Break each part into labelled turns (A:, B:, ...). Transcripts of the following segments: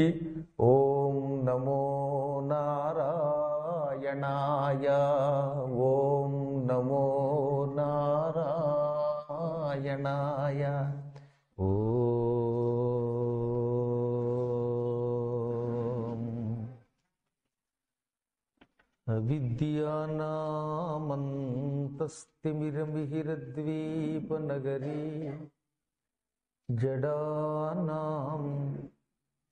A: ఓం నమో నారాయణాయ. ఓం నమో నారాయణాయ. ఓం అవిద్యానామంతస్తిమిరమిహిరద్వీపనగరీ జడానాం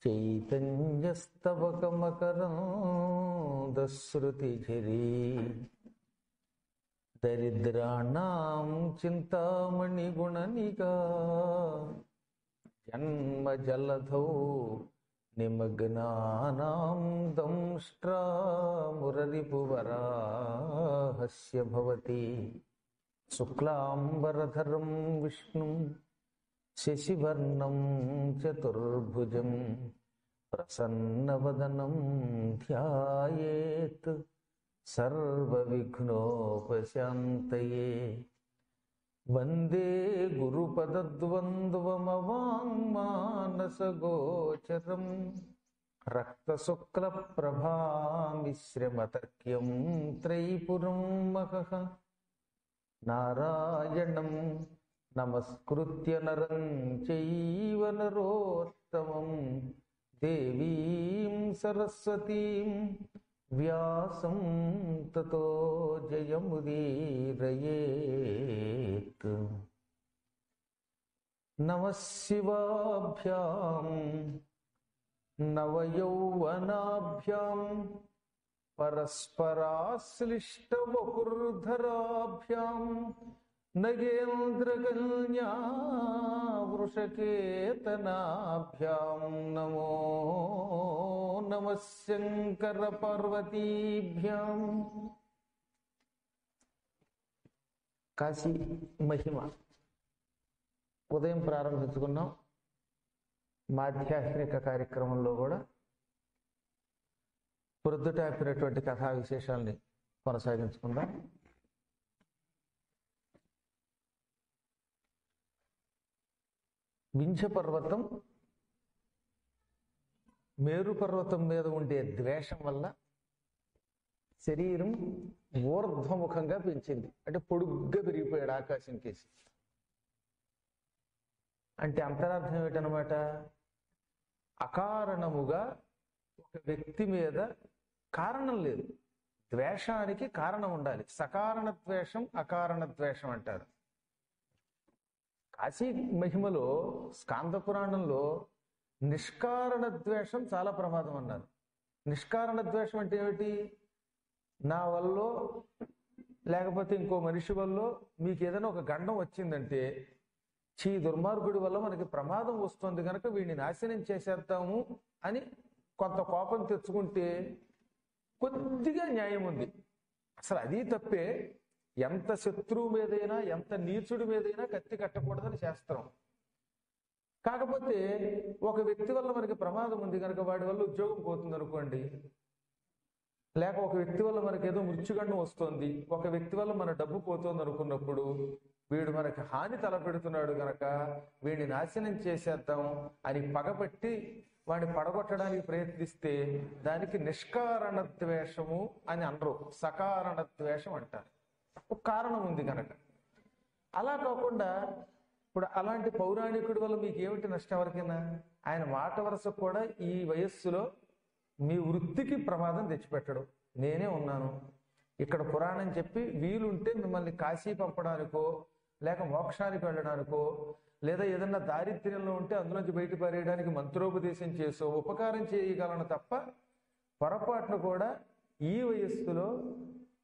A: చైతన్యస్తవకమకరందశ్రుతిఝరీ దరిద్రాణాం చింతామణిగుణనికా జన్మజలధౌ నిమగ్నానాం దంష్ట్రామురరిపువరాహస్య భవతి. శుక్లాంబరధరం విష్ణుం శశివర్ణం చతుర్భుజం ప్రసన్నవదనం ధ్యాయేత్ సర్వవిఘ్నోపశాంతయే. వందే గురుపదద్వంద్వమవాంగ్మానసగోచరం రక్తశుక్లప్రభామిశ్రమతర్క్యం త్రైపురం మహః. నారాయణం నమస్కృత్య నరం చైవ నరోత్తమం దేవీం సరస్వతీం వ్యాసం తతో జయముదీరయేత్. నమః శివాభ్యాం నవయౌవనాభ్యాం పరస్పరాశ్లిష్టవపుర్ధరాభ్యాం నగేంద్రకన్యా వృషకేతనాభ్యాం నమో నమః శంకర పార్వతీభ్యాం. కాశీ మహిమ ఉదయం ప్రారంభించుకున్నాం. మాధ్యాత్మిక కార్యక్రమంలో కూడా ప్రొద్దుటాపినటువంటి కథా విశేషాలని కొనసాగించుకుందాం. వింధ్య పర్వతం మేరు పర్వతం మీద ఉండే ద్వేషం వల్ల శరీరం ఊర్ధ్వముఖంగా పెంచింది. అంటే పొడుగ్గా పెరిగిపోయాడు ఆకాశం కేసి. అంటే అంతరార్థం ఏమిటనమాట? అకారణముగా ఒక వ్యక్తి మీద కారణం లేదు, ద్వేషానికి కారణం ఉండాలి. సకారణ ద్వేషం, అకారణ ద్వేషం అంటారు. కాశీ మహిమలో స్కాంద పురాణంలో నిష్కారణ ద్వేషం చాలా ప్రమాదం అన్నారు. నిష్కారణ ద్వేషం అంటే ఏమిటి? నా వల్ల లేకపోతే ఇంకో మనిషి వల్ల మీకు ఏదైనా ఒక గండం వచ్చిందంటే, చీ దుర్మార్గుడి వల్ల మనకి ప్రమాదం వస్తుంది కనుక వీడిని నాశనం చేసేద్దాము అని కొంత కోపం తెచ్చుకుంటే కొద్దిగా న్యాయం ఉంది. అసలు అది తప్పే. ఎంత శత్రువు మీదైనా, ఎంత నీచుడి మీదైనా కత్తి కట్టకూడదని శాస్త్రం. కాకపోతే ఒక వ్యక్తి వల్ల మనకి ప్రమాదం ఉంది కనుక వాడి వల్ల ఉద్యోగం పోతుంది అనుకోండి, లేక ఒక వ్యక్తి వల్ల మనకి ఏదో మృత్యుగండం వస్తుంది, ఒక వ్యక్తి వల్ల మన డబ్బు పోతుంది అనుకున్నప్పుడు, వీడు మనకి హాని తలపెడుతున్నాడు గనక వీడిని నాశనం చేసేద్దాం అని పగబట్టి వాడిని పడగొట్టడానికి ప్రయత్నిస్తే దానికి నిష్కారణ ద్వేషము అని అనరు, సకారణ ద్వేషం అంటారు. ఒక కారణం ఉంది కనుక. అలా కాకుండా ఇప్పుడు అలాంటి పౌరాణికుడి వల్ల మీకు ఏమిటి నష్టం? ఎవరికైనా ఆయన మాట వరుసకు కూడా ఈ వయస్సులో మీ వృత్తికి ప్రమాదం తెచ్చిపెట్టడు. నేనే ఉన్నాను ఇక్కడ పురాణం చెప్పి వీలుంటే మిమ్మల్ని కాశీ పంపడానికో, లేక మోక్షానికి వెళ్ళడానికో, లేదా ఏదన్నా దారిద్ర్యంలో ఉంటే అందులోంచి బయట పారేయడానికి మంత్రోపదేశం చేసో ఉపకారం చేయగలను తప్ప పొరపాటును కూడా ఈ వయస్సులో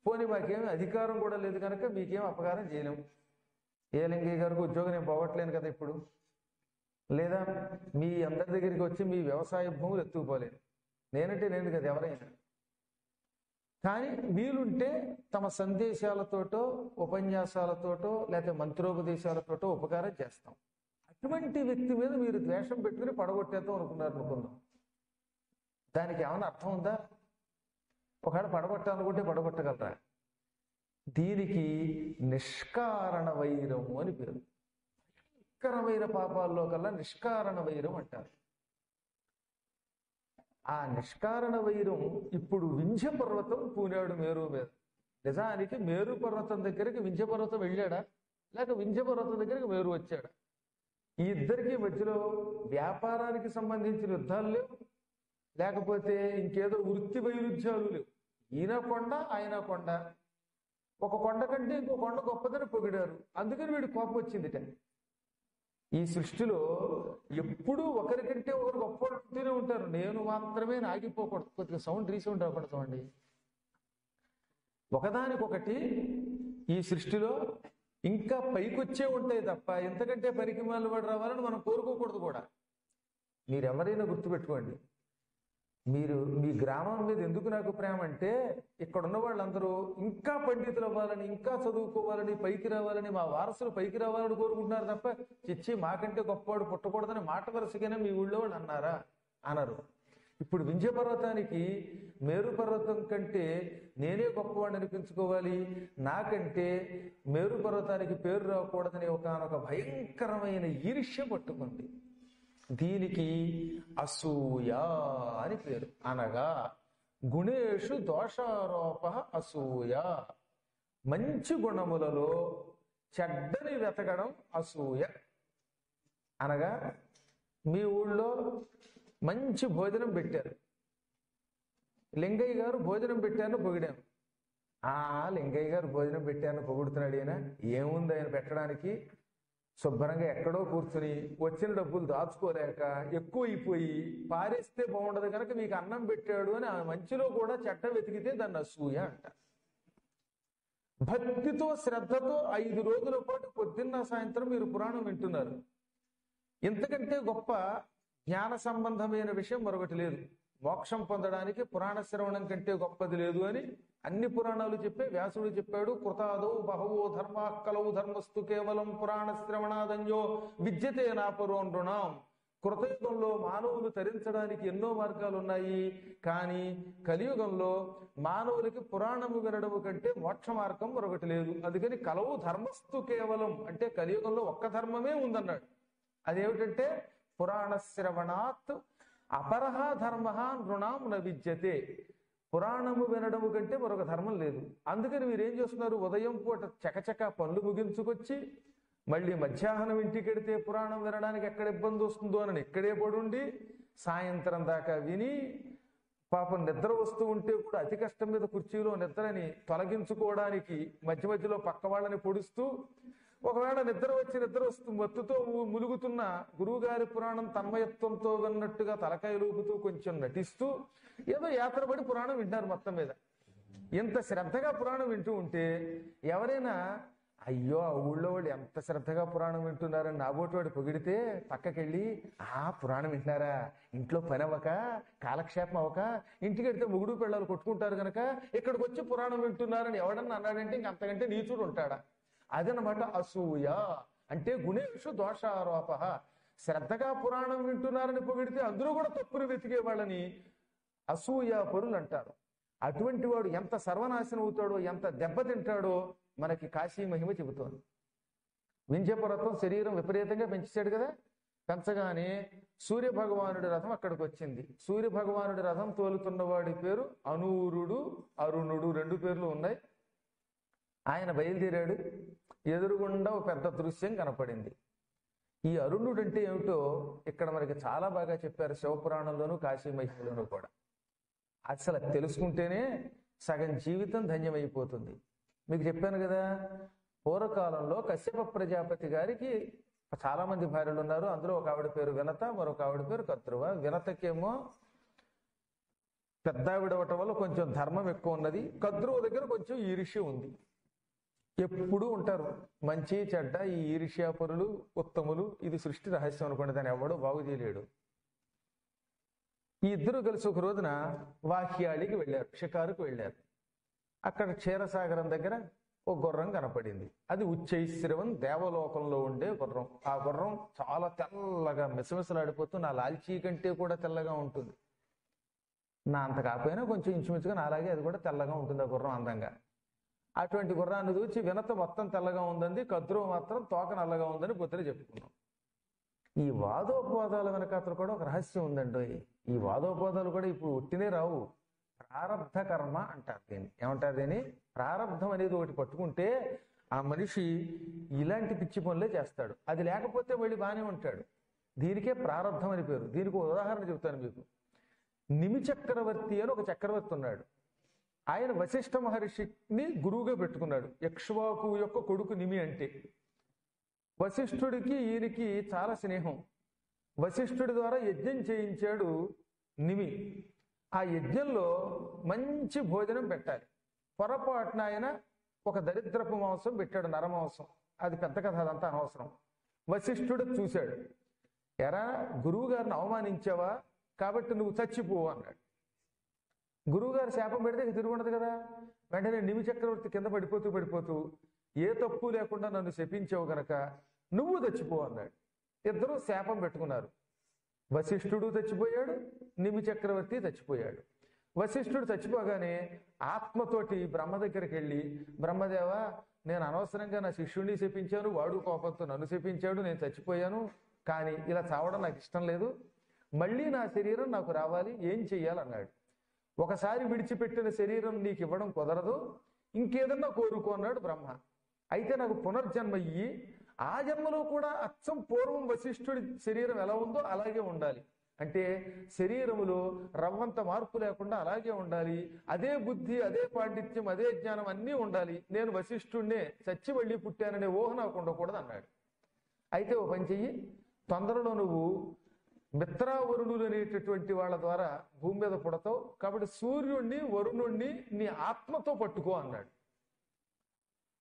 A: పోనీ మాకేమి అధికారం కూడా లేదు కనుక మీకేం అపకారం చేయలేము. ఏ లింగయ్య గారికి ఉద్యోగం నేను పోవట్లేను కదా ఇప్పుడు, లేదా మీ అందరి దగ్గరికి వచ్చి మీ వ్యవసాయ భూములు ఎత్తుకుపోలేను. నేనంటే నేను కదా ఎవరైనా. కానీ వీలుంటే తమ సందేశాలతోటో, ఉపన్యాసాలతోటో, లేకపోతే మంత్రోపదేశాలతోటో ఉపకారం చేస్తాం. అటువంటి వ్యక్తి మీద మీరు ద్వేషం పెట్టుకుని పడగొట్టేద్దాం అనుకుందాం. దానికి ఏమైనా అర్థం ఉందా? ఒకవేళ పడగొట్టాలనుకుంటే పడగొట్టగలరా? దీనికి నిష్కారణ వైరము అని పేరు. నిష్కరమైన పాపాల్లో కల్లా నిష్కారణ వైరం అంటారు. ఆ నిష్కారణ వైరం ఇప్పుడు వింధ్య పర్వతం పూనాడు మేరు మీద. నిజానికి మేరు పర్వతం దగ్గరికి వింధ్య పర్వతం వెళ్ళాడా, లేక వింధ్య పర్వతం దగ్గరికి మేరు వచ్చాడా? ఈ ఇద్దరికి మధ్యలో వ్యాపారానికి సంబంధించిన యుద్ధాలు లేవు, లేకపోతే ఇంకేదో వృత్తి వైరుధ్యాలు లేవు. ఈయన కొండ ఆయన కొండ, ఒక కొండ కంటే ఇంకో కొండ గొప్పదని పొగిడారు, అందుకని వీడి కోపం వచ్చిందిట. ఈ సృష్టిలో ఎప్పుడూ ఒకరికంటే ఒకరు గొప్పవాళ్ళు ఉంటూనే ఉంటారు, నేను మాత్రమే ఆగిపోకూడదు. కొద్దిగా సౌండ్ రీసౌండ్ అవ్వకూడదు. ఒకదానికొకటి ఈ సృష్టిలో ఇంకా పైకొచ్చే ఉంటాయి తప్ప ఎంతకంటే పరికిమాలు పడి రావాలని మనం కోరుకోకూడదు కూడా. మీరెవరైనా గుర్తుపెట్టుకోండి, మీరు మీ గ్రామం మీద ఎందుకు నాకు ప్రేమ అంటే, ఇక్కడ ఉన్న వాళ్ళందరూ ఇంకా పండితులు అవ్వాలని, ఇంకా చదువుకోవాలని, పైకి రావాలని, మా వారసులు పైకి రావాలని కోరుకుంటున్నారు తప్ప చిచ్చి మాకంటే గొప్పవాడు పుట్టకూడదని మాట వరుసగానే మీ ఊళ్ళో వాళ్ళు అన్నారా? అనరు. ఇప్పుడు వింధ్య పర్వతానికి మేరు పర్వతం కంటే నేనే గొప్పవాడిని అనిపించుకోవాలి, నాకంటే మేరు పర్వతానికి పేరు రాకూడదని ఒకనొక భయంకరమైన ఈర్ష్య పట్టుకుంది. దీనికి అసూయ అని పేరు. అనగా గుణేషు దోషారోప అసూయ. మంచి గుణములలో చెడ్డని వెతకడం అసూయ. అనగా మీ ఊళ్ళో మంచి భోజనం పెట్టారు, లింగయ్య గారు భోజనం పెట్టారని పొగిడాను. లింగయ్య గారు భోజనం పెట్టారని పొగుడుతున్నాడు ఈయన, ఏముంది ఆయన పెట్టడానికి, శుభ్రంగా ఎక్కడో కూర్చుని వచ్చిన డబ్బులు దాచుకోలేక ఎక్కువైపోయి పారేస్తే బాగుండదు కనుక మీకు అన్నం పెట్టాడు అని ఆ మంచిలో కూడా చెడ్డ వెతికితే దాన్ని అసూయ అంట. భక్తితో శ్రద్ధతో 5 రోజుల పాటు పొద్దున్న సాయంత్రం మీరు పురాణం వింటున్నారు. ఇంతకంటే గొప్ప జ్ఞాన సంబంధమైన విషయం మరొకటి లేదు. మోక్షం పొందడానికి పురాణ శ్రవణం కంటే గొప్పది లేదు అని అన్ని పురాణాలు చెప్పే వ్యాసుడు చెప్పాడు. కృతాదో బహవో ధర్మా కలవు ధర్మస్తు కేవలం పురాణ శ్రవణాదన్యో విద్యతే నాపరో నృణాం. కృతయుగంలో మానవులు తరించడానికి ఎన్నో మార్గాలు ఉన్నాయి, కానీ కలియుగంలో మానవులకి పురాణము వినడము కంటే మోక్ష మార్గం మరొకటి లేదు. అందుకని కలవు ధర్మస్తు కేవలం అంటే కలియుగంలో ఒక్క ధర్మమే ఉందన్నాడు. అదేమిటంటే పురాణ శ్రవణాత్ అపరహ ధర్మ నృణాం న విద్యతే. పురాణము వినడము కంటే మరొక ధర్మం లేదు. అందుకని మీరేం చేస్తున్నారు, ఉదయం పూట చకచక పనులు ముగించుకొచ్చి మళ్ళీ మధ్యాహ్నం ఇంటికి వెడితే పురాణం వినడానికి ఎక్కడ ఇబ్బంది వస్తుందో అని ఇక్కడే పడుండి సాయంత్రం దాకా విని, పాపం నిద్ర వస్తూ ఉంటే కూడా అతి కష్టం మీద కుర్చీలో నిద్రని తొలగించుకోవడానికి మధ్య మధ్యలో పక్క వాళ్ళని పొడుస్తూ, ఒకవేళ నిద్ర వస్తూ మత్తుతో ములుగుతున్న గురువుగారి పురాణం తన్మయత్వంతో విన్నట్టుగా తలకాయ లూపుతూ కొంచెం నటిస్తూ ఏదో యాత్రపడి పురాణం వింటారు. మొత్తం మీద ఇంత శ్రద్ధగా పురాణం వింటూ ఉంటే ఎవరైనా అయ్యో ఆ ఊళ్ళో వాళ్ళు ఎంత శ్రద్ధగా పురాణం వింటున్నారని నాబోటివాడు పొగిడితే పక్కకెళ్ళి పురాణం వింటున్నారా, ఇంట్లో పని అవ్వక కాలక్షేపం అవ్వక ఇంటికి వెళ్తే మొగుడు పిల్లలు కొట్టుకుంటారు కనుక ఇక్కడికి వచ్చి పురాణం వింటున్నారని ఎవడన్నా అన్నాడంటే ఇంక అంతకంటే నీచుడు ఉంటాడా? అదనమాట అసూయ అంటే. గుణేషు దోషారోప. శ్రద్ధగా పురాణం వింటున్నారని పొగిడితే అందులో కూడా తప్పులు వెతికే వాళ్ళని అసూయ పరులు అంటారు. అటువంటి వాడు ఎంత సర్వనాశనం అవుతాడో, ఎంత దెబ్బతింటాడో మనకి కాశీ మహిమ చెబుతోంది. వింధ్య పర్వతం శరీరం విపరీతంగా పెంచాడు కదా, పెంచగానే సూర్య భగవానుడి రథం అక్కడికి వచ్చింది. సూర్య భగవానుడి రథం తోలుతున్నవాడి పేరు అనూరుడు, అరుణుడు, 2 పేర్లు ఉన్నాయి. ఆయన బయలుదేరాడు. ఎదురుగుండా ఒక పెద్ద దృశ్యం కనపడింది. ఈ అరుణుడు అంటే ఏమిటో ఇక్కడ మనకి చాలా బాగా చెప్పారు శివపురాణంలోను కాశీ మహిమలోను కూడా. అసలు తెలుసుకుంటేనే సగం జీవితం ధన్యమైపోతుంది. మీకు చెప్పాను కదా, పూర్వకాలంలో కశ్యప ప్రజాపతి గారికి చాలా మంది భార్యలు ఉన్నారు. అందులో ఒక ఆవిడ పేరు వినత, మరొక ఆవిడ పేరు కద్రువ. వినతకేమో పెద్ద ఆవిడ అవటం వల్ల కొంచెం ధర్మం ఎక్కువ ఉన్నది, కద్రువ దగ్గర కొంచెం ఈర్ష్య ఉంది. ఎప్పుడూ ఉంటారు మంచి చెడ్డ, ఈ ఈర్ష్యాపరులు ఉత్తములు. ఇది సృష్టి రహస్యం అనుకోండి, దాన్ని ఎవడో బాగు చేయలేడు. ఈ ఇద్దరు కలిసి ఒక రోజున వాహ్యాళికి వెళ్ళారు, షికారుకు వెళ్ళారు. అక్కడ క్షీరసాగరం దగ్గర ఒక గుర్రం కనపడింది. అది ఉచ్చైశ్రవం, దేవలోకంలో ఉండే గుర్రం. ఆ గుర్రం చాలా తెల్లగా మిసమిసలాడిపోతూ నా లాల్చీ కంటే కూడా తెల్లగా ఉంటుంది. నా అంత కాకపోయినా కొంచెం ఇంచుమించుగా నాలాగే అది కూడా తెల్లగా ఉంటుంది ఆ గుర్రం అందంగా. అటువంటి గుర్రాన్ని చూచి వినత మొత్తం తెల్లగా ఉందండి, కద్రువ మాత్రం తోక నల్లగా ఉందని పొద్దున చెప్పుకున్నాం. ఈ వాదోపవాదాల వెనకాతలు కూడా ఒక రహస్యం ఉందండి. ఈ వాదోపవాదాలు కూడా ఇప్పుడు ఒట్టినే రావు. ప్రారబ్ధ కర్మ అంటారు దీన్ని. ఏమంటారు దీన్ని? ప్రారబ్ధం అనేది ఒకటి పట్టుకుంటే ఆ మనిషి ఇలాంటి పిచ్చి పనులే చేస్తాడు. అది లేకపోతే మళ్ళీ బాగానే ఉంటాడు. దీనికే ప్రారబ్ధం అని పేరు. దీనికి ఒక ఉదాహరణ చెబుతాను మీకు. నిమి చక్రవర్తి అని ఒక చక్రవర్తి ఉన్నాడు. ఆయన వశిష్ఠ మహర్షిని గురువుగా పెట్టుకున్నాడు. ఇక్ష్వాకు యొక్క కొడుకు నిమి అంటే. వశిష్ఠుడికి ఈయనకి చాలా స్నేహం. వశిష్ఠుడి ద్వారా యజ్ఞం చేయించాడు నిమి. ఆ యజ్ఞంలో మంచి భోజనం పెట్టాలి. పొరపాటున ఆయన ఒక దరిద్రపు మాంసం పెట్టాడు, నరమాంసం. అది పెద్ద కథ, అదంతా అనవసరం. వశిష్ఠుడు చూశాడు. ఎరా, గురువు గారిని అవమానించావా, కాబట్టి నువ్వు చచ్చిపోవు అన్నాడు. గురువుగారు శాపం పెడితే తిరుగుండదు కదా. వెంటనే నిమి చక్రవర్తి కింద పడిపోతూ ఏ తప్పు లేకుండా నన్ను శపించావు గనక నువ్వు చచ్చిపో అన్నాడు. ఇద్దరూ శాపం పెట్టుకున్నారు. వశిష్ఠుడు చచ్చిపోయాడు, నిమి చక్రవర్తి చచ్చిపోయాడు. వశిష్ఠుడు చచ్చిపోగానే ఆత్మతోటి బ్రహ్మ దగ్గరికి వెళ్ళి, బ్రహ్మదేవ, నేను అనవసరంగా నా శిష్యుడిని శపించాను, వాడు కోపంతో నన్ను శపించాడు, నేను చచ్చిపోయాను, కానీ ఇలా చావడం నాకు ఇష్టం లేదు, మళ్ళీ నా శరీరం నాకు రావాలి, ఏం చెయ్యాలన్నాడు. ఒకసారి విడిచిపెట్టిన శరీరం నీకు ఇవ్వడం కుదరదు, ఇంకేదన్నా కోరుకో అన్నాడు బ్రహ్మ. అయితే నాకు పునర్జన్మ ఇయ్యి, ఆ జన్మలో కూడా అచ్చం పూర్వం వశిష్ఠుడి శరీరం ఎలా ఉందో అలాగే ఉండాలి. అంటే శరీరములో రవ్వంత మార్పు లేకుండా అలాగే ఉండాలి. అదే బుద్ధి, అదే పాండిత్యం, అదే జ్ఞానం అన్నీ ఉండాలి. నేను వశిష్ఠుడినే చచ్చి మళ్ళీ పుట్టాననే ఊహ నాకు ఉండకూడదు అన్నాడు. అయితే ఓ పని చెయ్యి, తొందరలో నువ్వు మిత్రావరుణులు అనేటటువంటి వాళ్ళ ద్వారా భూమి మీద పుడతావు, కాబట్టి సూర్యుణ్ణి వరుణుణ్ణి నీ ఆత్మతో పట్టుకో అన్నాడు.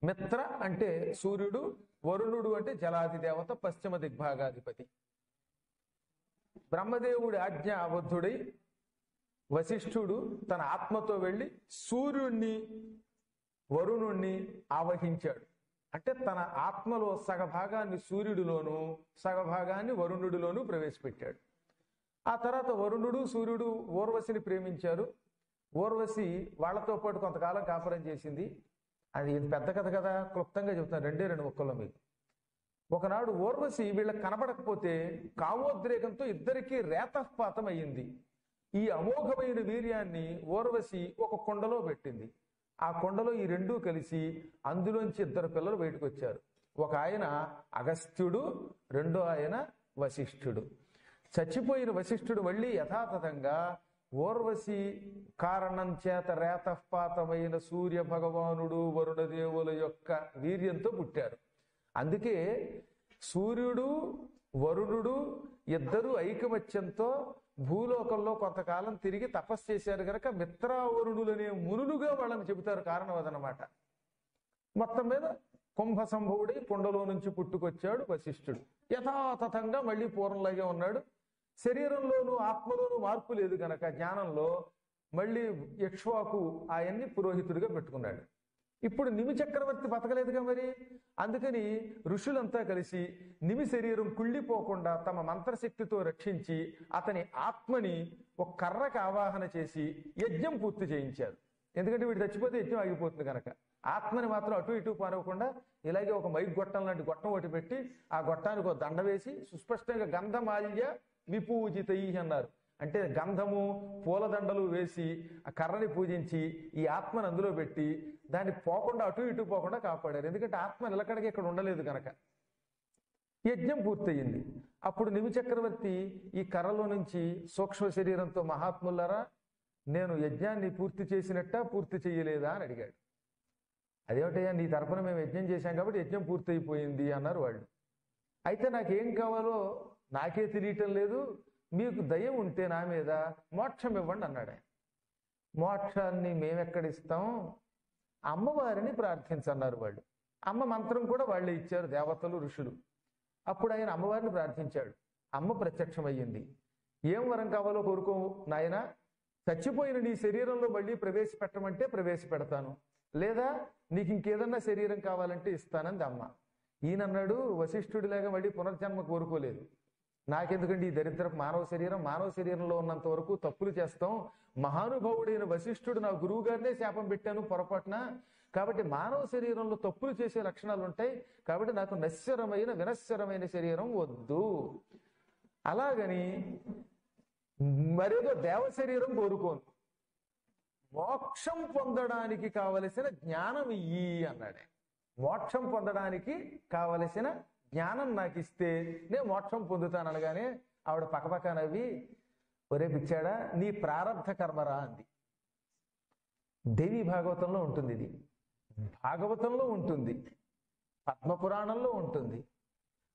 A: మిత్ర అంటే సూర్యుడు, వరుణుడు అంటే జలాది దేవత, పశ్చిమ దిగ్భాగాధిపతి. బ్రహ్మదేవుడి ఆజ్ఞ అబద్ధుడై వశిష్ఠుడు తన ఆత్మతో వెళ్ళి సూర్యుణ్ణి వరుణుణ్ణి ఆవహించాడు. అంటే తన ఆత్మలో సగభాగాన్ని సూర్యుడిలోను సగభాగాన్ని వరుణుడిలోనూ ప్రవేశపెట్టాడు. ఆ తర్వాత వరుణుడు సూర్యుడు ఊర్వశిని ప్రేమించారు. ఊర్వశి వాళ్లతో పాటు కొంతకాలం కాపురం చేసింది. అది పెద్ద కథ కదా, క్లుప్తంగా చెబుతాను, రెండు ముక్కల్లో మీకు. ఒకనాడు ఊర్వశి వీళ్ళకి కనబడకపోతే కామోద్రేకంతో ఇద్దరికీ రేతపాతం అయ్యింది. ఈ అమోఘమైన వీర్యాన్ని ఊర్వశి ఒక కుండలో పెట్టింది. ఆ కొండలో ఈ రెండూ కలిసి అందులోంచి ఇద్దరు పిల్లలు బయటకు వచ్చారు. ఒక ఆయన అగస్త్యుడు, రెండో ఆయన వశిష్ఠుడు. చచ్చిపోయిన వశిష్ఠుడు మళ్ళీ యథాతథంగా ఊర్వశి కారణం చేత రేతపాతమైన సూర్య భగవానుడు వరుణదేవుల యొక్క వీర్యంతో పుట్టారు. అందుకే సూర్యుడు వరుణుడు ఇద్దరు ఐకమత్యంతో భూలోకంలో కొంతకాలం తిరిగి తపస్సు చేశారు కనుక మిత్రావరుణులనే మునులుగా వాళ్ళని చెబుతారు. కారణం అదనమాట. మొత్తం మీద కుంభ సంభవుడై కుండలో నుంచి పుట్టుకొచ్చాడు వశిష్ఠుడు. యథాతథంగా మళ్ళీ పూర్వంలాగే ఉన్నాడు. శరీరంలోనూ ఆత్మలోనూ మార్పు లేదు కనుక జ్ఞానంలో మళ్ళీ ఇక్ష్వాకు ఆయన్ని పురోహితుడిగా పెట్టుకున్నాడు. ఇప్పుడు నిమి చక్రవర్తి బతకలేదుగా మరి, అందుకని ఋషులంతా కలిసి నిమి శరీరం కుళ్ళిపోకుండా తమ మంత్రశక్తితో రక్షించి అతని ఆత్మని ఒక కర్రకి ఆవాహన చేసి యజ్ఞం పూర్తి చేయించారు. ఎందుకంటే వీడు చచ్చిపోతే యజ్ఞం ఆగిపోతుంది కనుక. ఆత్మని మాత్రం అటు ఇటు పారవకుండా ఇలాగే ఒక మైక్ గొట్టం లాంటి గొట్టం ఒకటి పెట్టి ఆ గొట్టానికి ఒక దండ వేసి సుస్పష్టంగా గంధమాల్య విపూజితై అన్నారు. అంటే గంధము పూలదండలు వేసి ఆ కర్రని పూజించి ఈ ఆత్మను అందులో పెట్టి దాన్ని పోకుండా అటు ఇటు పోకుండా కాపాడారు. ఎందుకంటే ఆత్మ నిలకడగా ఇక్కడ ఉండలేదు కనుక. యజ్ఞం పూర్తయింది. అప్పుడు నిమి చక్రవర్తి ఈ కర్రలో నుంచి సూక్ష్మ శరీరంతో, మహాత్ములారా, నేను యజ్ఞాన్ని పూర్తి చేసినట్ట పూర్తి చేయలేదా అని అడిగాడు. అదేమిటయ్యా, నీ తరపున మేము యజ్ఞం చేశాం కాబట్టి యజ్ఞం పూర్తయిపోయింది అన్నారు వాళ్ళు. అయితే నాకేం కావాలో నాకే తెలియటం లేదు, మీకు దయ ఉంటే నా మీద మోక్షం ఇవ్వండి అన్నాడు ఆయన. మోక్షాన్ని మేమెక్కడిస్తాం, అమ్మవారిని ప్రార్థించన్నారు వాళ్ళు. అమ్మ మంత్రం కూడా వాళ్ళే ఇచ్చారు, దేవతలు ఋషులు. అప్పుడు ఆయన అమ్మవారిని ప్రార్థించాడు. అమ్మ ప్రత్యక్షమయ్యింది. ఏం వరం కావాలో కోరుకో నాయన, చచ్చిపోయిన నీ శరీరంలో మళ్ళీ ప్రవేశపెట్టమంటే ప్రవేశపెడతాను, లేదా నీకు ఇంకేదన్నా శరీరం కావాలంటే ఇస్తానంది అమ్మ. ఈయనన్నాడు వశిష్ఠుడిలాగా మళ్ళీ పునర్జన్మ కోరుకోలేదు. నాకెందుకండి ఈ దరిద్రపు మానవ శరీరంలో ఉన్నంత వరకు తప్పులు చేస్తాం. మహానుభావుడైన వశిష్ఠుడు నా గురువు గారినే శాపం పెట్టాను పొరపాటున. కాబట్టి మానవ శరీరంలో తప్పులు చేసే లక్షణాలు ఉంటాయి. కాబట్టి నాకు వినశ్వరమైన శరీరం వద్దు. అలాగని మరేదో దేవ శరీరం కోరుకోను. మోక్షం పొందడానికి కావలసిన జ్ఞానం ఇయ్యి అన్నాడే. మోక్షం పొందడానికి కావలసిన జ్ఞానం నాకు ఇస్తే నేను మోక్షం పొందుతాను అనగానే ఆవిడ పక్కపక్క నవ్వి, ఒరే పిచ్చాడా, నీ ప్రారంధ కర్మరా అంది. దేవి భాగవతంలో ఉంటుంది, ఇది భాగవతంలో ఉంటుంది, పద్మపురాణంలో ఉంటుంది.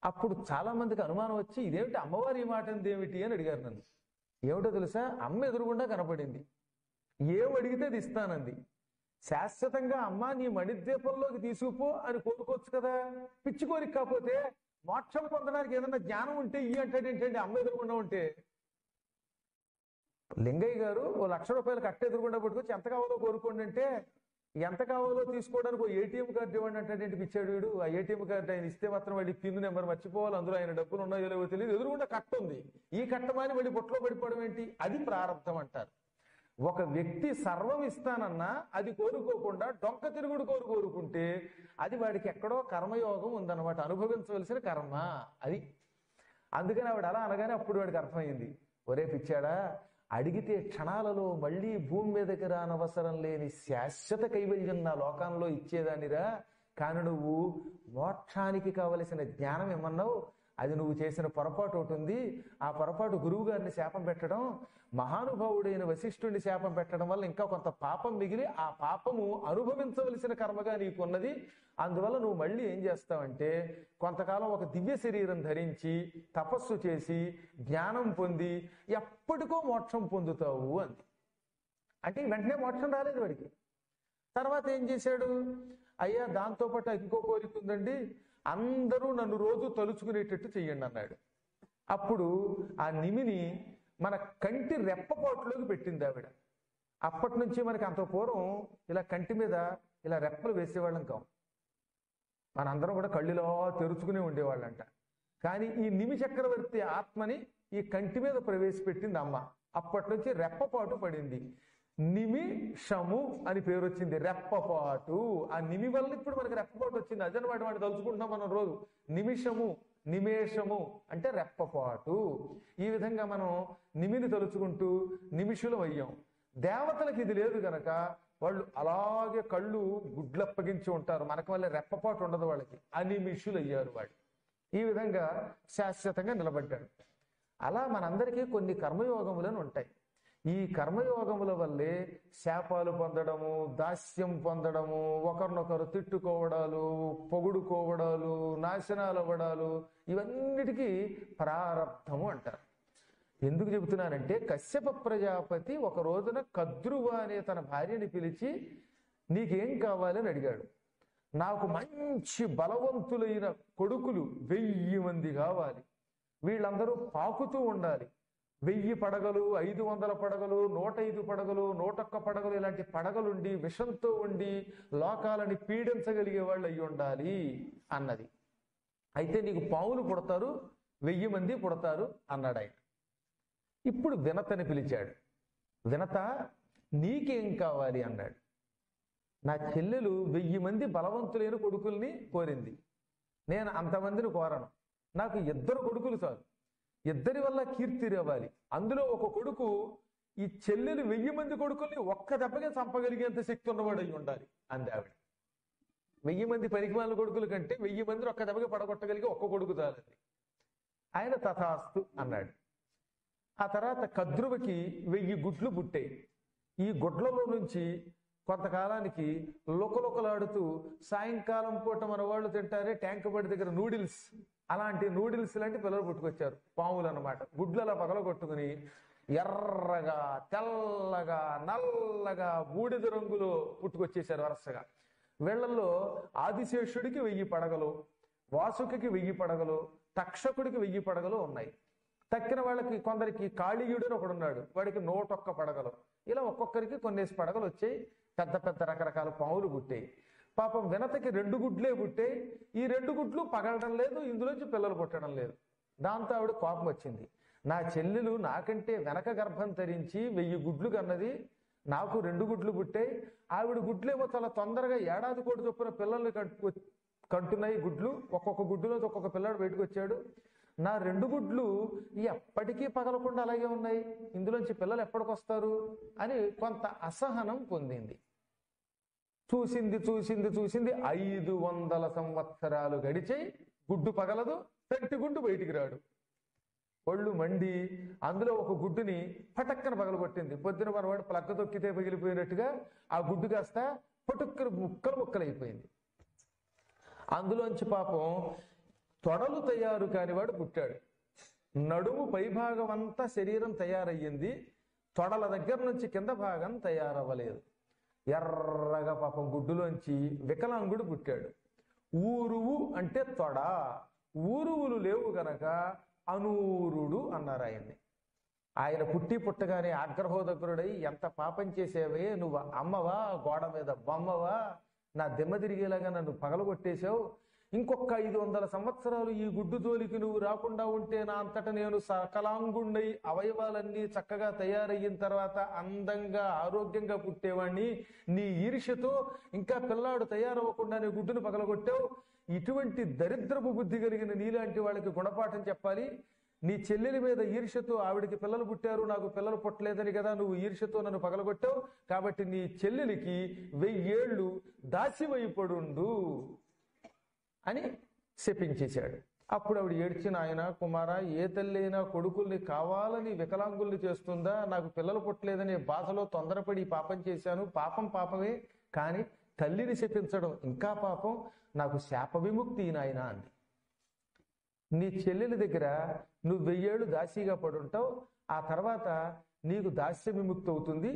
A: అప్పుడు చాలా మందికి అనుమానం వచ్చి, ఇదేమిటి అమ్మవారి మాట ఏమిటి అని అడిగారు నన్ను. ఏమిటో తెలుసా, అమ్మ ఎదురుగుండా కనపడింది, ఏం అడిగితే అది ఇస్తానంది. శాశ్వతంగా అమ్మ నీ మణిద్వీపంలోకి తీసుకుపో అని కోరుకోవచ్చు కదా. పిచ్చి కోరిక కాకపోతే మోక్షం పొందడానికి ఏదన్నా జ్ఞానం ఉంటే ఈ ఏంటంటే అమ్మ ఎదురుగుండా ఉంటే. లింగయ్య గారు ₹1,00,000 కట్ట ఎదురుగుండా పట్టుకొచ్చి ఎంత కావాలో కోరుకోండి అంటే, ఎంత కావాలో తీసుకోవడానికి ఏటీఎం కార్డు ఇవ్వండి అంటాడేంటి పిచ్చాడు వీడు. ఆ ఏటీఎం కార్డు ఆయన ఇస్తే మాత్రం మళ్ళీ పిన్ నెంబర్ మర్చిపోవాలి, అందులో ఆయన డబ్బులు ఉన్నాయో లేవో తెలియదు. ఎదురుగుండా కట్ట ఉంది, ఈ కట్టమాని మళ్ళీ బొట్లో పడిపోవడం ఏంటి? అది ప్రారంభం అంటారు. ఒక వ్యక్తి సర్వం ఇస్తానన్నా అది కోరుకోకుండా డొంక తిరుగుడు కోరుకుంటే అది వాడికి ఎక్కడో కర్మయోగం ఉందన్నమాట, అనుభవించవలసిన కర్మ అది. అందుకని ఆవిడ అలా అనగానే అప్పుడు వాడికి అర్థమైంది, ఒరే పిచ్చాడా, అడిగితే క్షణాలలో మళ్ళీ భూమి మీదకి రానవసరం లేని శాశ్వత కైవల్యం నా లోకంలో ఇచ్చేదానిరా. కానీ నువ్వు మోక్షానికి కావలసిన జ్ఞానం ఏమన్నావు, అది నువ్వు చేసిన పొరపాటు ఒకటి ఉంది. ఆ పొరపాటు గురువు గారిని శాపం పెట్టడం, మహానుభావుడైన వశిష్ఠుడిని శాపం పెట్టడం వల్ల ఇంకా కొంత పాపం మిగిలి ఆ పాపము అనుభవించవలసిన కర్మగా నీకున్నది. అందువల్ల నువ్వు మళ్ళీ ఏం చేస్తావంటే కొంతకాలం ఒక దివ్య శరీరం ధరించి తపస్సు చేసి జ్ఞానం పొంది ఎప్పటికో మోక్షం పొందుతావు అంది. అంటే వెంటనే మోక్షం రాలేదు వాడికి. తర్వాత ఏం చేశాడు, అయ్యా దాంతోపాటు ఇంకో కోరిక ఉందండి, అందరూ నన్ను రోజు తలుచుకునేటట్టు చెయ్యండి అన్నాడు. అప్పుడు ఆ నిమిని మన కంటి రెప్పపాటులోకి పెట్టింది ఆవిడ. అప్పటి నుంచి మనకి అంత పూర్వం ఇలా కంటి మీద ఇలా రెప్పలు వేసేవాళ్ళం కాం, మనందరం కూడా కళ్ళులో తెరుచుకునే ఉండేవాళ్ళంట. కానీ ఈ నిమి చక్రవర్తి ఆత్మని ఈ కంటి మీద ప్రవేశపెట్టింది అమ్మ. అప్పటి నుంచి రెప్పపాటు పడింది, నిమిషము అని పేరు వచ్చింది, రెప్పపాటు. ఆ నిమి వల్ల ఇప్పుడు మనకి రెప్పపాటు వచ్చింది. అదనమాట వాడిని తలుచుకుంటున్నాం మనం రోజు. నిమిషము, నిమేషము అంటే రెప్పపాటు. ఈ విధంగా మనం నిమిని తలుచుకుంటూ నిమిషులం అయ్యాం. దేవతలకు ఇది లేదు గనక వాళ్ళు అలాగే కళ్ళు గుడ్లప్పగించి ఉంటారు, మనకు వల్ల రెప్పపాటు ఉండదు వాళ్ళకి, అనిమిషులు అయ్యారు వాళ్ళు. ఈ విధంగా శాశ్వతంగా నిలబడ్డాడు. అలా మనందరికీ కొన్ని కర్మయోగములను ఉంటాయి. ఈ కర్మయోగముల వల్లే శాపాలు పొందడము, దాస్యం పొందడము, ఒకరినొకరు తిట్టుకోవడాలు, పొగుడుకోవడాలు, నాశనాలు అవ్వడాలు, ఇవన్నిటికీ ప్రారబ్ధము అంటారు. ఎందుకు చెబుతున్నానంటే కశ్యప ప్రజాపతి ఒక రోజున కద్రువ అనే తన భార్యని పిలిచి నీకేం కావాలని అడిగాడు. నాకు మంచి బలవంతులైన కొడుకులు 1000 మంది కావాలి, వీళ్ళందరూ పాకుతూ ఉండాలి. 1000 పడగలు, 500 పడగలు, 105 పడగలు, 101 పడగలు, ఇలాంటి పడగలుండి విషంతో ఉండి లోకాలని పీడించగలిగే వాళ్ళు అయ్యి ఉండాలి అన్నది. అయితే నీకు పావులు పుడతారు, 1000 మంది పుడతారు అన్నాడు ఆయన. ఇప్పుడు వినతని పిలిచాడు. వినత నీకేం కావాలి అన్నాడు. నా చెల్లెలు 1000 మంది బలవంతులైన కొడుకుల్ని కోరింది, నేను అంతమందిని కోరను, నాకు 2 కొడుకులు చాలు, 2 వల్ల కీర్తి రావాలి. అందులో ఒక కొడుకు ఈ చెల్లెలు 1000 మంది కొడుకుల్ని ఒక్క దెబ్బగా చంపగలిగేంత శక్తి ఉన్నవాడు అయి ఉండాలి అంది ఆవిడ. 1000 మంది పనికిమాల కొడుకుల కంటే 1000 మంది ఒక్క దెబ్బగా పడగొట్టగలిగి ఒక్క కొడుకు చాలండి. ఆయన తథాస్తు అన్నాడు. ఆ తర్వాత కద్రువకి 1000 గుడ్లు పుట్టాయి. ఈ గుడ్లలో నుంచి కొంతకాలానికి లుకలుకలాడుతూ సాయంకాలం పూట మన వాళ్ళు తింటారే ట్యాంక్ బండి దగ్గర నూడిల్స్, అలాంటి నూడిల్స్ లాంటి పిల్లలు పుట్టుకొచ్చారు, పాములు అనమాట. గుడ్లు అలా పగలగొట్టుకుని ఎర్రగా, తెల్లగా, నల్లగా, బూడిద రంగులో పుట్టుకొచ్చేసారు వరుసగా. వీళ్లలో ఆదిశేషుడికి 1000 పడగలు, వాసుకి 1000 పడగలు, తక్షకుడికి 1000 పడగలు ఉన్నాయి. తక్కిన వాళ్ళకి కొందరికి కాళీయుడు అని ఒకడున్నాడు, వాడికి 101 పడగలు. ఇలా ఒక్కొక్కరికి కొన్నేసి పడగలు వచ్చాయి. పెద్ద పెద్ద రకరకాల పాములు పుట్టాయి. పాపం వినతకి 2 గుడ్లే పుట్టాయి. ఈ 2 గుడ్లు పగలడం లేదు, ఇందులోంచి పిల్లలు పుట్టడం లేదు. దాంతో ఆవిడ కోపం వచ్చింది. నా చెల్లెలు నాకంటే వెనక గర్భం ధరించి 1000 గుడ్లు కన్నది, నాకు 2 గుడ్లు పుట్టాయి. ఆవిడ గుడ్లేమో చాలా తొందరగా ఏడాది కోటి చొప్పున పిల్లల్ని కంటున్నాయి గుడ్లు. ఒక్కొక్క గుడ్డులో ఒక్కొక్క పిల్లాడు బయటకు వచ్చాడు. నా 2 గుడ్లు ఎప్పటికీ పగలకుండా అలాగే ఉన్నాయి, ఇందులోంచి పిల్లలు ఎప్పటికొస్తారు అని కొంత అసహనం పొందింది. చూసింది 500 సంవత్సరాలు గడిచాయి, గుడ్డు పగలదు, పెంటి గుడ్డు బయటికి రాడు. ఒళ్ళు మండి అందులో ఒక గుడ్డుని పటక్కన పగలగొట్టింది. పొద్దున మనవాడు ప్లక్క తొక్కితే పగిలిపోయినట్టుగా ఆ గుడ్డు కాస్త పటుక్కన ముక్కలైపోయింది. అందులోంచి పాపం తొడలు తయారు కానివాడు పుట్టాడు. నడుము పైభాగం అంతా శరీరం తయారయ్యింది, తొడల దగ్గర నుంచి కింద భాగం తయారవ్వలేదు. ఎర్రగా పాపం గుడ్డులోంచి వికలాంగుడు పుట్టాడు. ఊరువు అంటే తొడ, ఊరువులు లేవు గనక అనూరుడు అన్నారు ఆయన్ని. ఆయన పుట్టగానే ఆగ్రహోదగ్రుడై, ఎంత పాపం చేసేవే నువ్వు, అమ్మవా, గోడ మీద బొమ్మవా, నా దిమ్మ తిరిగేలాగా నన్ను పగలగొట్టేశావు, ఇంకొక 500 సంవత్సరాలు ఈ గుడ్డు జోలికి నువ్వు రాకుండా ఉంటే నా అంతట నేను సకలాంగుండై అవయవాలన్నీ చక్కగా తయారయ్యిన తర్వాత అందంగా ఆరోగ్యంగా పుట్టేవాణ్ణి, నీ ఈర్ష్యతో ఇంకా పిల్లాడు తయారవ్వకుండా నీ గుడ్డును పగలగొట్టావు. ఇటువంటి దరిద్రపు బుద్ధి కలిగిన నీలాంటి వాళ్ళకి గుణపాఠం చెప్పాలి. నీ చెల్లెలి మీద ఈర్ష్యతో ఆవిడికి పిల్లలు పుట్టారు, నాకు పిల్లలు పుట్టలేదని కదా నువ్వు ఈర్ష్యతో నన్ను పగలగొట్టావు, కాబట్టి నీ చెల్లెలికి 1000 ఏళ్ళు దాసివైపడుండు అని శపించేశాడు. అప్పుడు ఆవిడ ఏడ్చిన, ఆయన కుమార, ఏ తల్లి అయినా కొడుకుల్ని కావాలని వికలాంగుల్ని చేస్తుందా? నాకు పిల్లలు పుట్టలేదనే బాధలో తొందరపడి పాపం చేశాను, పాపమే, కానీ తల్లిని శపించడం ఇంకా పాపం, నాకు శాప విముక్తి నాయన అంది. నీ చెల్లెలి దగ్గర నువ్వు 1000 ఏళ్ళు దాసీగా పడుంటావు, ఆ తర్వాత నీకు దాస్య విముక్తి అవుతుంది.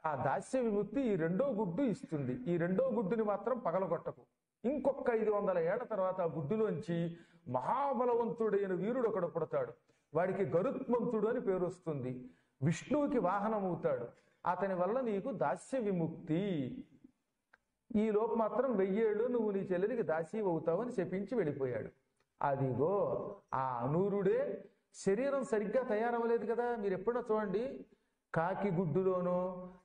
A: ఆ దాస్య విముక్తి ఈ 2వ గుడ్డు ఇస్తుంది. ఈ 2వ గుడ్డుని మాత్రం పగలగొట్టకు. ఇంకొక 500 ఏళ్ల తర్వాత ఆ గుడ్డులోంచి మహాబలవంతుడైన వీరుడు ఒకడు పుడతాడు. వాడికి గరుత్మంతుడు అని పేరు వస్తుంది. విష్ణువుకి వాహనం అవుతాడు. అతని వల్ల నీకు దాస్య విముక్తి. ఈ లోపు మాత్రం 1000 ఏళ్ళు నువ్వు నీ చెల్లెలికి దాసీ అవుతావని చెప్పించి వెళ్ళిపోయాడు. అదిగో ఆ అనూరుడే శరీరం సరిగ్గా తయారవ్వలేదు కదా. మీరు ఎప్పుడో చూడండి, కాకి గుడ్డులోనో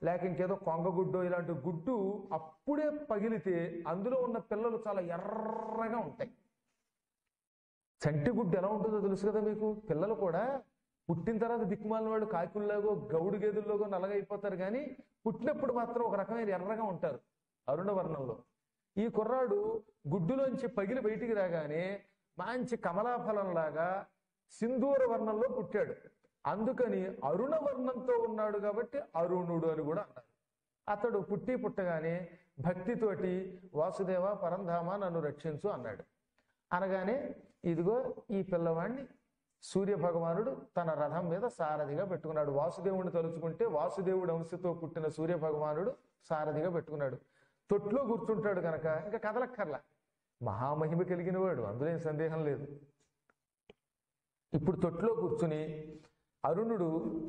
A: లేక ఇంకేదో కొంగ గుడ్డో ఇలాంటి గుడ్డు అప్పుడే పగిలితే అందులో ఉన్న పిల్లలు చాలా ఎర్రగా ఉంటాయి. చంటి గుడ్డు ఎలా ఉంటుందో తెలుసు కదా మీకు. పిల్లలు కూడా పుట్టిన తర్వాత దిక్కుమాలిన వాళ్ళు కాకుల్లాగో గౌడు గేదుల్లోగో నల్లగా అయిపోతారు, కానీ పుట్టినప్పుడు మాత్రం ఒక రకమైన ఎర్రగా ఉంటారు అరుణవర్ణంలో. ఈ కుర్రాడు గుడ్డులోంచి పగిలి బయటికి రాగానే మంచి కమలాఫలంలాగా సింధూర వర్ణంలో పుట్టాడు. అందుకని అరుణ వర్ణంతో ఉన్నాడు కాబట్టి అరుణుడు అని కూడా అన్నారు. అతడు పుట్టగానే భక్తితోటి వాసుదేవ పరంధామ నన్ను రక్షించు అన్నాడు. అనగానే ఇదిగో ఈ పిల్లవాడిని సూర్య భగవానుడు తన రథం మీద సారథిగా పెట్టుకున్నాడు. వాసుదేవుడిని తలుచుకుంటే వాసుదేవుడి అంశతో పుట్టిన సూర్య భగవానుడు సారథిగా పెట్టుకున్నాడు. తొట్లో కూర్చుంటాడు కనుక ఇంకా కదలక్కర్లా. మహామహిమ కలిగిన వాడు, అందులో ఏం సందేహం లేదు. ఇప్పుడు తొట్లో కూర్చుని అరుణుడు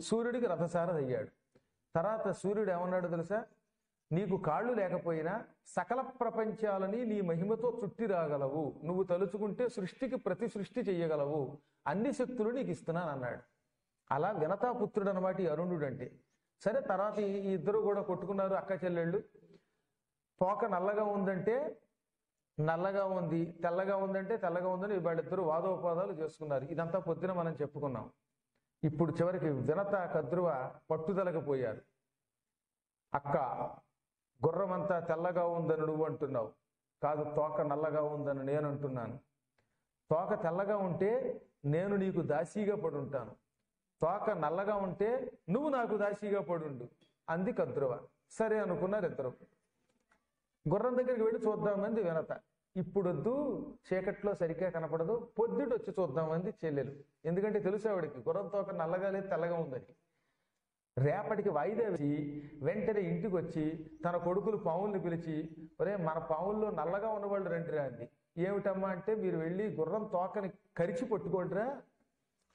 A: సూర్యుడికి రథసారథి అయ్యాడు. తర్వాత సూర్యుడు ఏమన్నాడు తెలుసా? నీకు కాళ్ళు లేకపోయినా సకల ప్రపంచాలని నీ మహిమతో చుట్టి రాగలవు, నువ్వు తలుచుకుంటే సృష్టికి ప్రతి సృష్టి చెయ్యగలవు, అన్ని శక్తులు నీకు ఇస్తున్నాను అన్నాడు. అలా వినతాపుత్రుడు అనమాట ఈ అరుణుడు అంటే. సరే, తర్వాత ఈ ఇద్దరు కూడా కొట్టుకున్నారు, అక్క చెల్లెళ్ళు. తోక నల్లగా ఉందంటే నల్లగా ఉంది, తెల్లగా ఉందంటే తెల్లగా ఉందని వాళ్ళిద్దరూ వాదోపవాదాలు చేసుకున్నారు. ఇదంతా పొద్దున మనం చెప్పుకున్నాం. ఇప్పుడు చివరికి వినత కద్రువ పట్టుదలకు పోయారు. అక్క, గుర్రమంతా తెల్లగా ఉందని నువ్వు అంటున్నావు, కాదు తోక నల్లగా ఉందని నేను అంటున్నాను. తోక తెల్లగా ఉంటే నేను నీకు దాసీగా పడుంటాను, తోక నల్లగా ఉంటే నువ్వు నాకు దాసీగా పడుండు అంది కద్రువ. సరే అనుకున్నారు ఇద్దరు. గుర్రం దగ్గరికి వెళ్ళి చూద్దామంది వినత. ఇప్పుడొద్దు, చీకట్లో సరిగ్గా కనపడదు, పొద్దుట వచ్చి చూద్దామంది చెల్లెలు. ఎందుకంటే తెలుసు ఆవిడికి గుర్రం తోక నల్లగా లేదు తెల్లగా ఉందని. రేపటికి వాయిదా వేసి వెంటనే ఇంటికి వచ్చి తన కొడుకులు పావుల్ని పిలిచి, ఒరే మన పావుల్లో నల్లగా ఉన్నవాళ్ళు రండిరా అంది. ఏమిటమ్మా అంటే, మీరు వెళ్ళి గుర్రం తోకని కరిచి పట్టుకోండిరా,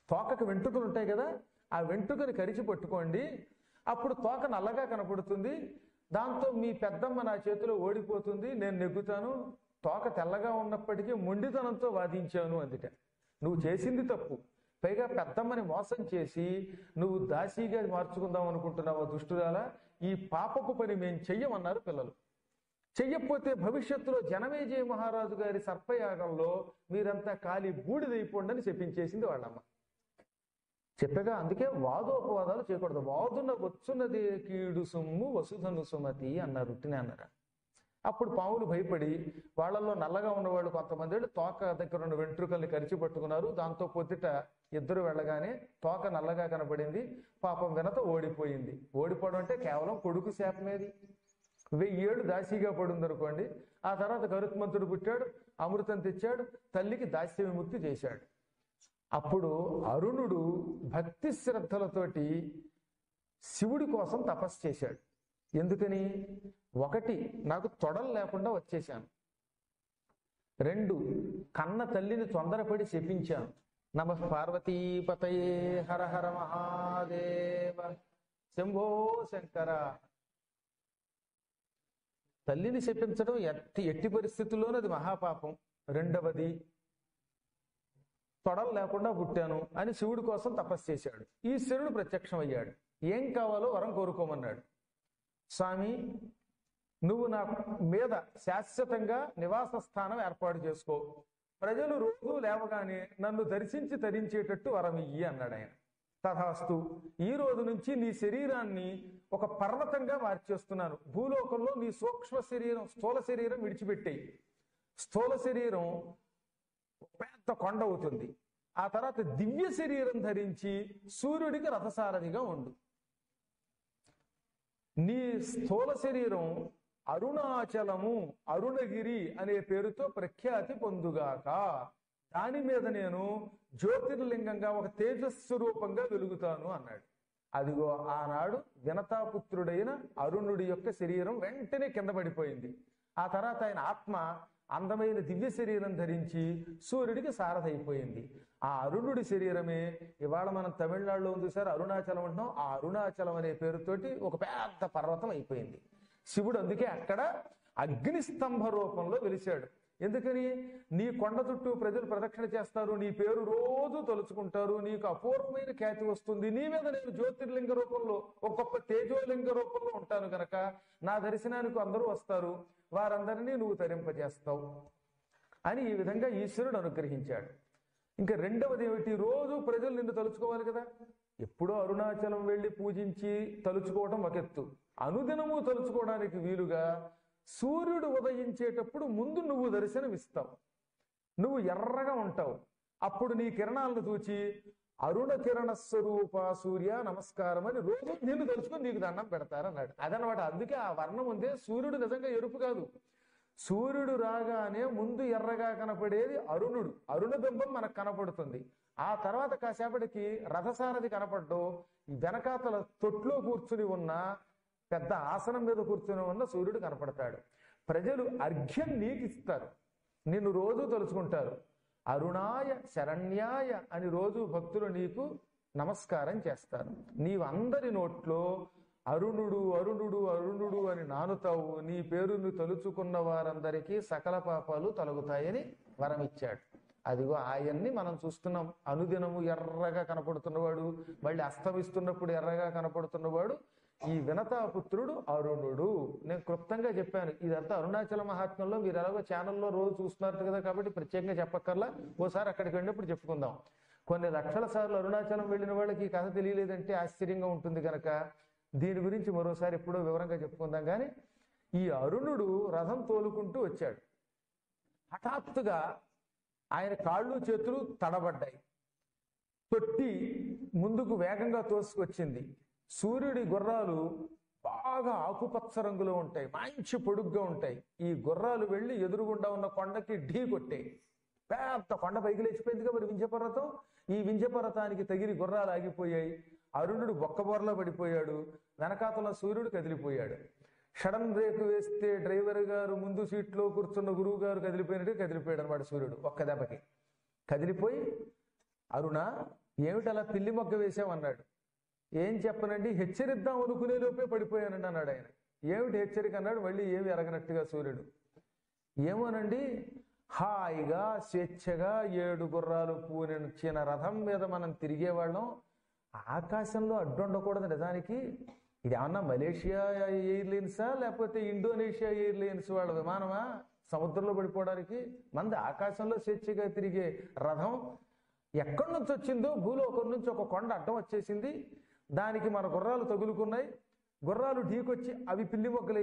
A: తోకకి వెంట్రుకలు ఉంటాయి కదా, ఆ వెంట్రుకని కరిచి పట్టుకోండి, అప్పుడు తోక నల్లగా కనపడుతుంది, దాంతో మీ పెద్దమ్మ నా చేతిలో ఓడిపోతుంది, నేను నెగ్గుతాను, తోక తెల్లగా ఉన్నప్పటికీ మొండితనంతో వాదించాను అందుకే. నువ్వు చేసింది తప్పు. పైగా పెద్దమ్మని మోసం చేసి నువ్వు దాసీగా మార్చుకుందాం అనుకుంటున్నావు దుష్టురాలా. ఈ పాపపు పని మేము చెయ్యమన్నారు పిల్లలు. చెయ్యకపోతే భవిష్యత్తులో జనమేజయ మహారాజు గారి సర్పయాగంలో మీరంతా కాలి బూడిదైపోండి అని చెప్పించేసింది వాళ్ళమ్మ. చెప్పగా అందుకే వాదోపవాదాలు చేయకూడదు. వాదున వచ్చున్నదే కీడు సొమ్ము వసుధను సుమతి అన్నారు. ఉట్టినే అన్నారా. అప్పుడు పాములు భయపడి వాళ్ళల్లో నల్లగా ఉన్నవాళ్ళు కొంతమంది తోక దగ్గర ఉన్న వెంట్రుకల్ని కరిచి పట్టుకున్నారు. దాంతో పొద్దుట ఇద్దరు వెళ్ళగానే తోక నల్లగా కనబడింది. పాపం వినత ఓడిపోయింది. ఓడిపోవడం అంటే కేవలం కొడుకు శాపమేది. 1000 ఏళ్ళు దాసీగా పడుంది అనుకోండి. ఆ తర్వాత గరుత్మంతుడు పుట్టాడు, అమృతం తెచ్చాడు, తల్లికి దాస్య విముక్తి చేశాడు. అప్పుడు అరుణుడు భక్తి శ్రద్ధలతోటి శివుడి కోసం తపస్సు చేశాడు. ఎందుకని? 1 నాకు తొడలు లేకుండా వచ్చేశాను. 2 కన్న తల్లిని తొందరపడి శపించాను. నమః పార్వతీపతయే హర హర మహాదేవ శంభో శంకర. తల్లిని శపించడం ఎట్టి పరిస్థితుల్లోనూ అది మహాపాపం. 2వది తొడలు లేకుండా పుట్టాను అని శివుడి కోసం తపస్సు చేశాడు. ఈశ్వరుడు ప్రత్యక్షం అయ్యాడు. ఏం కావాలో వరం కోరుకోమన్నాడు. స్వామి, నువ్వు నా మీద శాశ్వతంగా నివాస స్థానం ఏర్పాటు చేసుకో. ప్రజలు రోజు లేవగానే నన్ను దర్శించి తరించేటట్టు వరం ఇయ్యి అన్నాడు ఆయన. తథాస్తు. ఈ రోజు నుంచి నీ శరీరాన్ని ఒక పర్వతంగా మార్చేస్తున్నాను. భూలోకంలో నీ సూక్ష్మ శరీరం, స్థూల శరీరం విడిచిపెట్టేయి. స్థూల శరీరం పెద్ద కొండ అవుతుంది. ఆ తర్వాత దివ్య శరీరం ధరించి సూర్యుడికి రథసారథిగా ఉండు. నీ స్థూల శరీరం అరుణాచలము, అరుణగిరి అనే పేరుతో ప్రఖ్యాతి పొందుగాక. దాని మీద నేను జ్యోతిర్లింగంగా ఒక తేజస్వరూపంగా వెలుగుతాను అన్నాడు. అదిగో ఆనాడు వినతాపుత్రుడైన అరుణుడి యొక్క శరీరం వెంటనే కింద పడిపోయింది. ఆ తర్వాత ఆయన ఆత్మ అందమైన దివ్య శరీరం ధరించి సూర్యుడికి సారథైపోయింది. ఆ అరుణుడి శరీరమే ఇవాళ మనం తమిళనాడులో ఉంది సార్, అరుణాచలం అంటున్నాం. ఆ అరుణాచలం అనే పేరుతోటి ఒక పెద్ద పర్వతం అయిపోయింది. శివుడు అందుకే అక్కడ అగ్నిస్తంభ రూపంలో వెలిశాడు. ఎందుకని? నీ కొండ చుట్టూ ప్రజలు ప్రదక్షిణ చేస్తారు, నీ పేరు రోజు తలుచుకుంటారు, నీకు అపూర్వమైన ఖ్యాతి వస్తుంది. నీ మీద నేను జ్యోతిర్లింగ రూపంలో, ఒక గొప్ప తేజోలింగ రూపంలో ఉంటాను కనుక నా దర్శనానికి అందరూ వస్తారు, వారందరినీ నువ్వు తరింపజేస్తావు అని ఈ విధంగా ఈశ్వరుడు అనుగ్రహించాడు. ఇంకా 2వది ఏమిటి? రోజు ప్రజలు నిన్ను తలుచుకోవాలి కదా. ఎప్పుడో అరుణాచలం వెళ్ళి పూజించి తలుచుకోవడం ఒక ఎత్తు. అనుదినము తలుచుకోవడానికి వీలుగా సూర్యుడు ఉదయించేటప్పుడు ముందు నువ్వు దర్శనమిస్తావు. నువ్వు ఎర్రగా ఉంటావు. అప్పుడు నీ కిరణాలను చూచి అరుణ కిరణ స్వరూప సూర్య నమస్కారం అని రోజు నిన్ను తలుచుకొని నీకు దండం పెడతారన్నాడు. అదనమాట. అందుకే ఆ వర్ణం ఉందే. సూర్యుడు నిజంగా ఎరుపు కాదు. సూర్యుడు రాగానే ముందు ఎర్రగా కనపడేది అరుణుడు. అరుణ బింబం మనకు కనపడుతుంది. ఆ తర్వాత కాసేపటికి రథసారథి కనపడ్డం, వెనకాతల తొట్లో కూర్చుని ఉన్న పెద్ద ఆసనం మీద కూర్చుని ఉన్న సూర్యుడు కనపడతాడు. ప్రజలు అర్ఘ్యం నీకు ఇస్తారు, నిన్ను రోజు తలుచుకుంటారు. అరుణాయ శరణ్యాయ అని రోజు భక్తులు నీకు నమస్కారం చేస్తారు. నీవు అందరి నోట్లో అరుణుడు అరుణుడు అరుణుడు అని నానుతావు. నీ పేరును తలుచుకున్న వారందరికీ సకల పాపాలు తొలగుతాయని వరమిచ్చాడు. అదిగో ఆయన్ని మనం చూస్తున్నాం. అనుదినము ఎర్రగా కనపడుతున్నవాడు, మళ్ళీ అస్తమిస్తున్నప్పుడు ఎర్రగా కనపడుతున్నవాడు ఈ వినతాపుత్రుడు అరుణుడు. నేను క్లుప్తంగా చెప్పాను. ఇదంతా అరుణాచల మహాత్మ్యంలో మీరు ఎలాగో ఛానల్లో రోజు చూస్తున్నారు కదా, కాబట్టి ప్రత్యేకంగా చెప్పక్కర్లా. ఓసారి అక్కడికి వెళ్ళినప్పుడు చెప్పుకుందాం. కొన్ని లక్షల సార్లు అరుణాచలం వెళ్ళిన వాళ్ళకి ఈ కథ తెలియలేదంటే ఆశ్చర్యంగా ఉంటుంది కనుక దీని గురించి మరోసారి ఎప్పుడో వివరంగా చెప్పుకుందాం. కానీ ఈ అరుణుడు రథం తోలుకుంటూ వచ్చాడు. హఠాత్తుగా ఆయన కాళ్ళు చేతులు తడబడ్డాయి. తొట్టి ముందుకు వేగంగా తోసుకొచ్చింది. సూర్యుడి గుర్రాలు బాగా ఆకుపచ్చ రంగులో ఉంటాయి, మంచి పొడుగ్గా ఉంటాయి. ఈ గుర్రాలు వెళ్ళి ఎదురుగుండా ఉన్న కొండకి ఢీ కొట్టాయి. పెద్ద కొండ పైకి లేచిపోయిందిగా మరి వింధ్యపర్వతం. ఈ వింధ్యపర్వతానికి తగిలి గుర్రాలు ఆగిపోయాయి. అరుణుడు బొక్కబొరలో పడిపోయాడు. వెనకాతల సూర్యుడు కదిలిపోయాడు. షడన్ బ్రేక్ వేస్తే డ్రైవర్ గారు ముందు సీట్లో కూర్చున్న గురువు గారు కదిలిపోయినట్టుగా కదిలిపోయాడు అనమాట. సూర్యుడు ఒక్క దెబ్బకి కదిలిపోయి, అరుణ ఏమిటి అలా పిల్లి మొగ్గ వేసామన్నాడు. ఏం చెప్పనండి, హెచ్చరిద్దాం అనుకునే లోపే పడిపోయానండి అన్నాడు ఆయన. ఏమిటి హెచ్చరిక అన్నాడు. మళ్ళీ ఏమి ఎరగనట్టుగా సూర్యుడు. ఏమోనండి, హాయిగా స్వేచ్ఛగా 7 గుర్రాలు పూనించిన రథం మీద మనం తిరిగేవాళ్ళం. ఆకాశంలో అడ్డు ఉండకూడదు నిజానికి. ఇది ఏమన్నా మలేషియా ఎయిర్లైన్సా లేకపోతే ఇండోనేషియా ఎయిర్లైన్స్ వాళ్ళ విమానమా సముద్రంలో పడిపోవడానికి? మంది ఆకాశంలో స్వేచ్ఛగా తిరిగే రథం ఎక్కడి నుంచి వచ్చిందో భూలోకం నుంచి ఒక కొండ అడ్డం వచ్చేసింది. దానికి మన గుర్రాలు తగులుకున్నాయి. గుర్రాలు ఢీకొచ్చి అవి పిల్లి మొగ్గలు